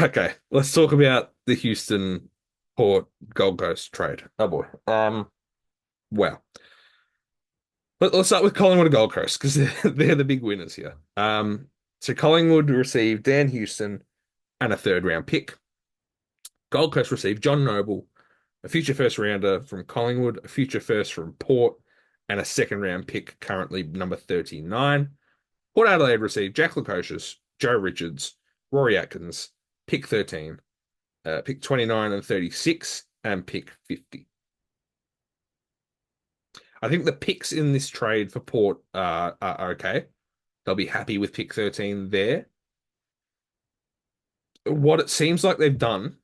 Okay, let's talk about the Houston Port Gold Coast trade. Oh boy. Well, let's start with Collingwood and Gold Coast because they're the big winners here. So Collingwood received Dan Houston and a third round pick. Gold Coast received John Noble, a future first rounder from Collingwood, a future first from Port, and a second round pick, currently number 39. Port Adelaide received Jack Lukosius, Joe Richards, Rory Atkins, pick 13, pick 29 and 36, and pick 50. I think the picks in this trade for Port are okay. They'll be happy with pick 13 there. What it seems like they've done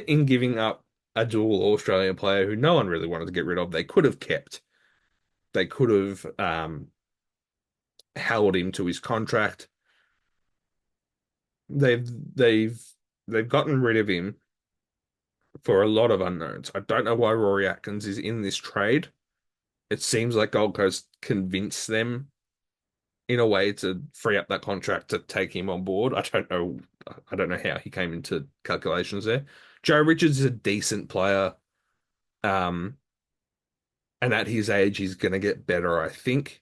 in giving up a dual Australian player who no one really wanted to get rid of, they could have kept. They could have held him to his contract. They've they've they've gotten rid of him for a lot of unknowns. I don't know why Rory Atkins is in this trade. It seems like Gold Coast convinced them in a way to free up that contract to take him on board. I don't know. I don't know how he came into calculations there. Joe Richards is a decent player, um, and at his age, he's going to get better, I think.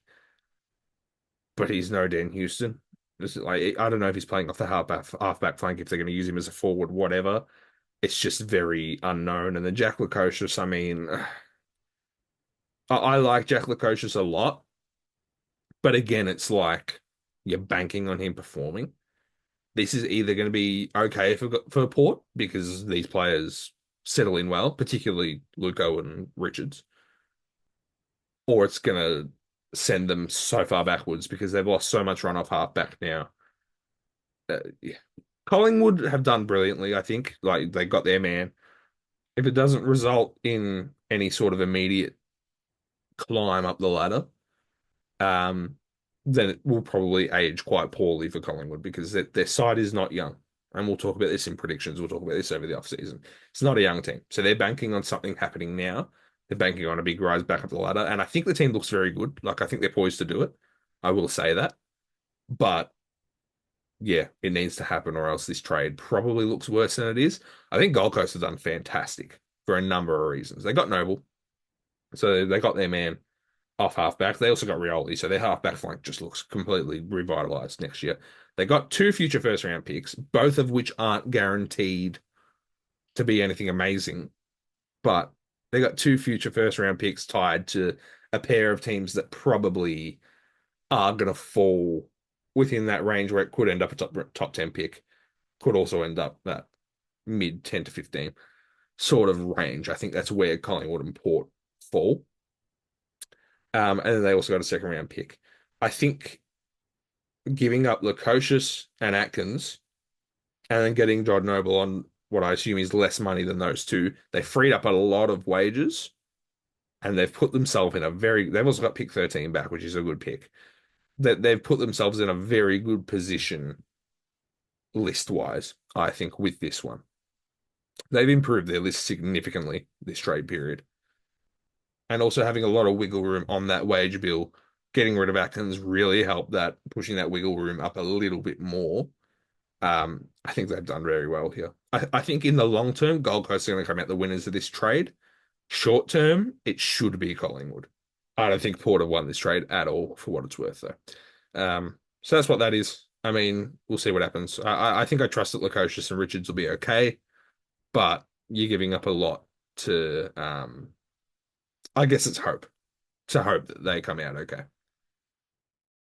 But he's no Dan Houston. This is like I don't know if he's playing off the halfback flank, if they're going to use him as a forward, whatever. It's just very unknown. And then Jack Lukosius, I mean, I like Jack Lukosius a lot, but again, it's like you're banking on him performing. This is either going to be okay for Port because these players settle in well, particularly Luco and Richards, or it's going to send them so far backwards because they've lost so much run off halfback now. Yeah. Collingwood have done brilliantly, I think. Like they got their man. If it doesn't result in any sort of immediate climb up the ladder, um, then it will probably age quite poorly for Collingwood because their side is not young. And we'll talk about this in predictions. We'll talk about this over the offseason. It's not a young team. So they're banking on something happening now. They're banking on a big rise back up the ladder. And I think the team looks very good. Like, I think they're poised to do it. I will say that. But yeah, it needs to happen or else this trade probably looks worse than it is. I think Gold Coast have done fantastic for a number of reasons. They got Noble. So they got their man off halfback. They also got Rioli, so their halfback flank just looks completely revitalized next year. They got two future first round picks, both of which aren't guaranteed to be anything amazing, but they got two future first round picks tied to a pair of teams that probably are going to fall within that range where it could end up a top 10 pick, could also end up that mid 10 to 15 sort of range. I think that's where Collingwood and Port fall. And then they also got a second round pick. I think giving up Lukosius and Atkins and then getting John Noble on what I assume is less money than those two, they freed up a lot of wages and they've put themselves in a they've also got pick 13 back, which is a good pick. That they've put themselves in a very good position list wise, I think, with this one. They've improved their list significantly this trade period. And also having a lot of wiggle room on that wage bill, getting rid of Atkins really helped that, pushing that wiggle room up a little bit more. I think they've done very well here. I think in the long term, Gold Coast are going to come out the winners of this trade. Short term, it should be Collingwood. I don't think Porter won this trade at all, for what it's worth, though. So that's what that is. I mean, we'll see what happens. I think I trust that Lukosius and Richards will be okay, but you're giving up a lot to. I guess it's hope to hope that they come out okay.